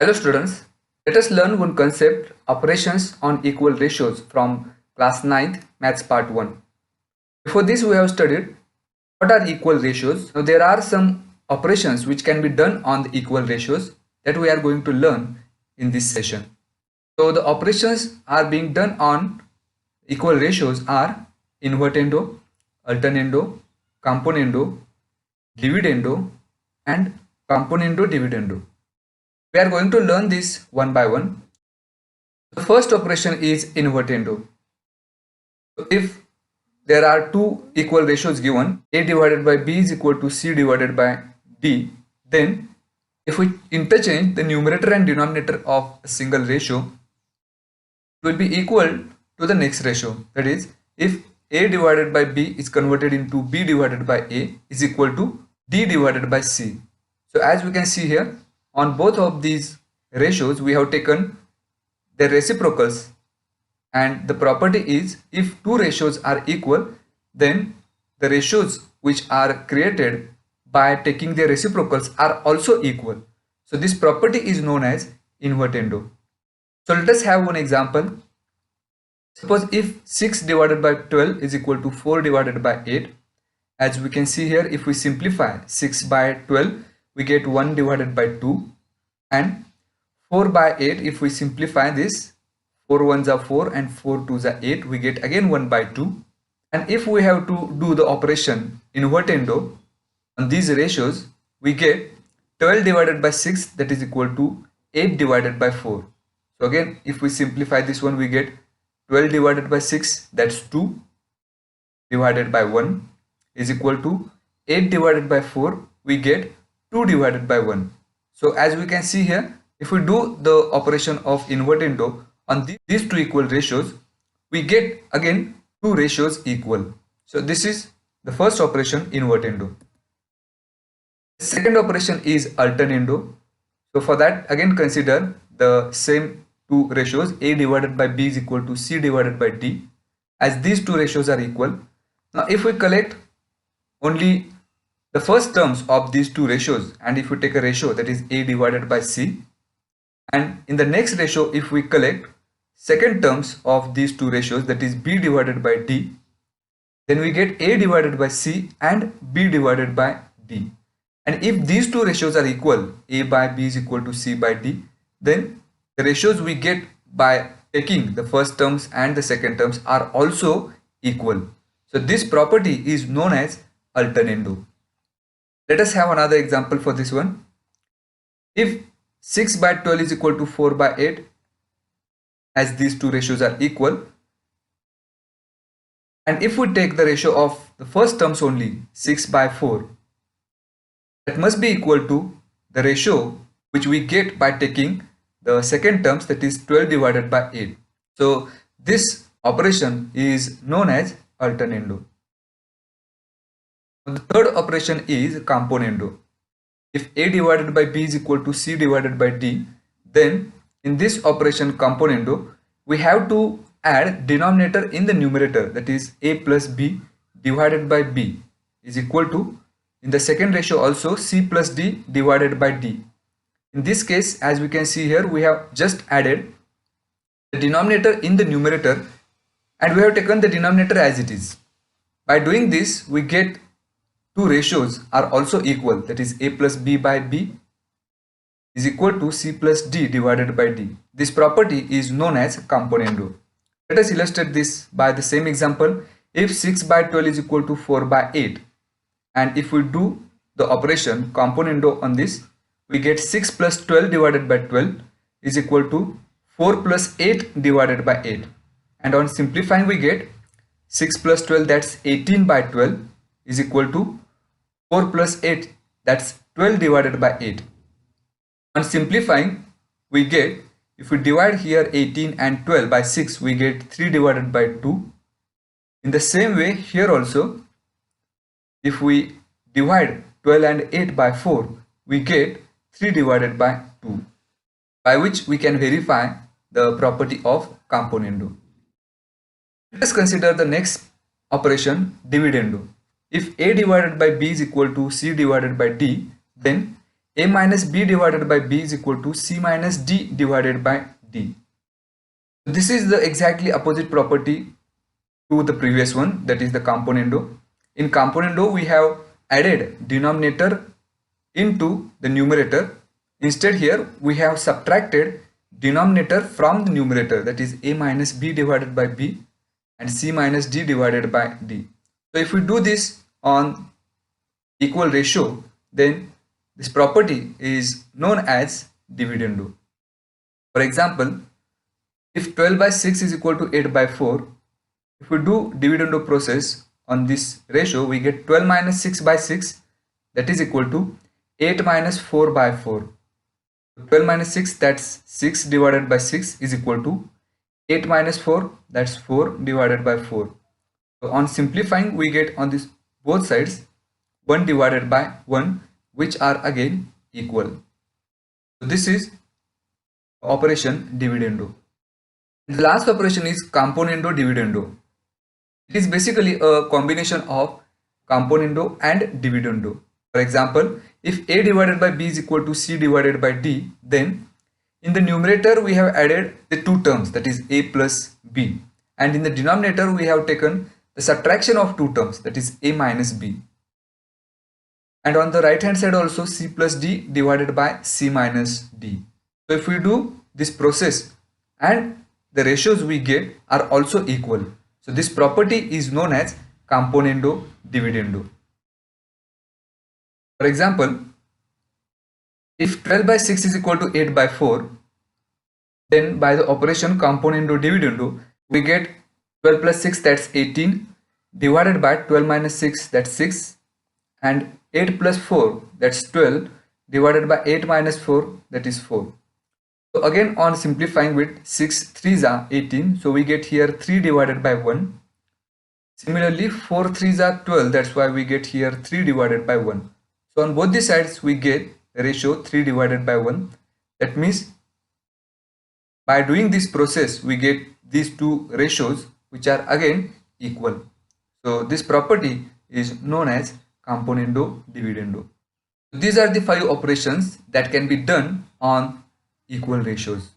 Hello students, let us learn one concept, operations on equal ratios from class 9th maths part 1. Before this we have studied what are equal ratios. Now there are some operations which can be done on the equal ratios that we are going to learn in this session. So the operations are being done on equal ratios are invertendo, alternando, componendo, dividendo and componendo dividendo. We are going to learn this one by one. The first operation is invertendo. So if there are two equal ratios given, A divided by B is equal to C divided by D, then if we interchange the numerator and denominator of a single ratio, it will be equal to the next ratio. That is, if A divided by B is converted into B divided by A is equal to D divided by C. So as we can see here, on both of these ratios we have taken their reciprocals, and the property is if two ratios are equal, then the ratios which are created by taking their reciprocals are also equal. So this property is known as invertendo. So let us have one example. Suppose if 6 divided by 12 is equal to 4 divided by 8. As we can see here, if we simplify 6 by 12, we get 1 divided by 2, and 4 by 8, if we simplify this, 4 ones are 4 and 4 twos are 8, we get again 1 by 2. And if we have to do the operation invertendo on these ratios, we get 12 divided by 6, that is equal to 8 divided by 4. So again, if we simplify this one, we get 12 divided by 6, that's 2 divided by 1 is equal to 8 divided by 4, we get 2 divided by 1. So as we can see here, if we do the operation of invertendo on these two equal ratios, we get again two ratios equal. So this is the first operation, invertendo. The second operation is alternando. So for that, again consider the same two ratios, A divided by B is equal to C divided by D, as these two ratios are equal. Now if we collect only the first terms of these two ratios, and if we take a ratio that is A divided by C, and in the next ratio if we collect second terms of these two ratios, that is B divided by D, then we get A divided by C and B divided by D. And if these two ratios are equal, A by B is equal to C by D, then the ratios we get by taking the first terms and the second terms are also equal. So this property is known as alternando. Let us have another example for this one. If 6 by 12 is equal to 4 by 8, as these two ratios are equal, and if we take the ratio of the first terms only, 6 by 4, that must be equal to the ratio which we get by taking the second terms, that is 12 divided by 8. So this operation is known as alternando. The third operation is componendo. If A divided by B is equal to C divided by D, then in this operation componendo, we have to add denominator in the numerator, that is A plus B divided by B is equal to, in the second ratio also, C plus D divided by D. In this case, as we can see here, we have just added the denominator in the numerator and we have taken the denominator as it is. By doing this, we get two ratios are also equal, that is A plus B by B is equal to C plus D divided by D. This property is known as componendo. Let us illustrate this by the same example. If 6 by 12 is equal to 4 by 8, and if we do the operation componendo on this, we get 6 plus 12 divided by 12 is equal to 4 plus 8 divided by 8. And on simplifying, we get 6 plus 12, that's 18 by 12 is equal to 4 plus 8, that's 12 divided by 8. On simplifying, we get, if we divide here 18 and 12 by 6, we get 3 divided by 2. In the same way, here also, if we divide 12 and 8 by 4, we get 3 divided by 2, by which we can verify the property of componendo. Let us consider the next operation, dividendo. If A divided by B is equal to C divided by D, then A minus B divided by B is equal to C minus D divided by D. This is the exactly opposite property to the previous one, that is the componendo. In componendo we have added denominator into the numerator. Instead here we have subtracted denominator from the numerator, that is A minus B divided by B and C minus D divided by D. So if we do this on equal ratio, then this property is known as dividendo. For example, if 12 by 6 is equal to 8 by 4, if we do dividendo process on this ratio, we get 12 minus 6 by 6, that is equal to 8 minus 4 by 4. 12 minus 6, that's 6 divided by 6 is equal to 8 minus 4, that's 4 divided by 4. So on simplifying, we get on this both sides 1 divided by 1, which are again equal. So this is operation dividendo. The last operation is componendo dividendo. It is basically a combination of componendo and dividendo. For example, if A divided by B is equal to C divided by D, then in the numerator we have added the two terms, that is A plus B, and in the denominator we have taken the subtraction of two terms, that is A minus B. And on the right hand side also C plus D divided by C minus D. So if we do this process and the ratios we get are also equal, so this property is known as componendo dividendo. For example, if 12 by 6 is equal to 8 by 4, then by the operation componendo dividendo, we get 12 plus 6, that's 18, divided by 12 minus 6, that's 6, and 8 plus 4, that's 12, divided by 8 minus 4, that is 4. So again on simplifying with 6 3s are 18, so we get here 3 divided by 1. Similarly 4 3s are 12, that's why we get here 3 divided by 1. So on both the sides we get the ratio 3 divided by 1. That means by doing this process we get these two ratios which are again equal. So this property is known as componendo dividendo. These are the 5 operations that can be done on equal ratios.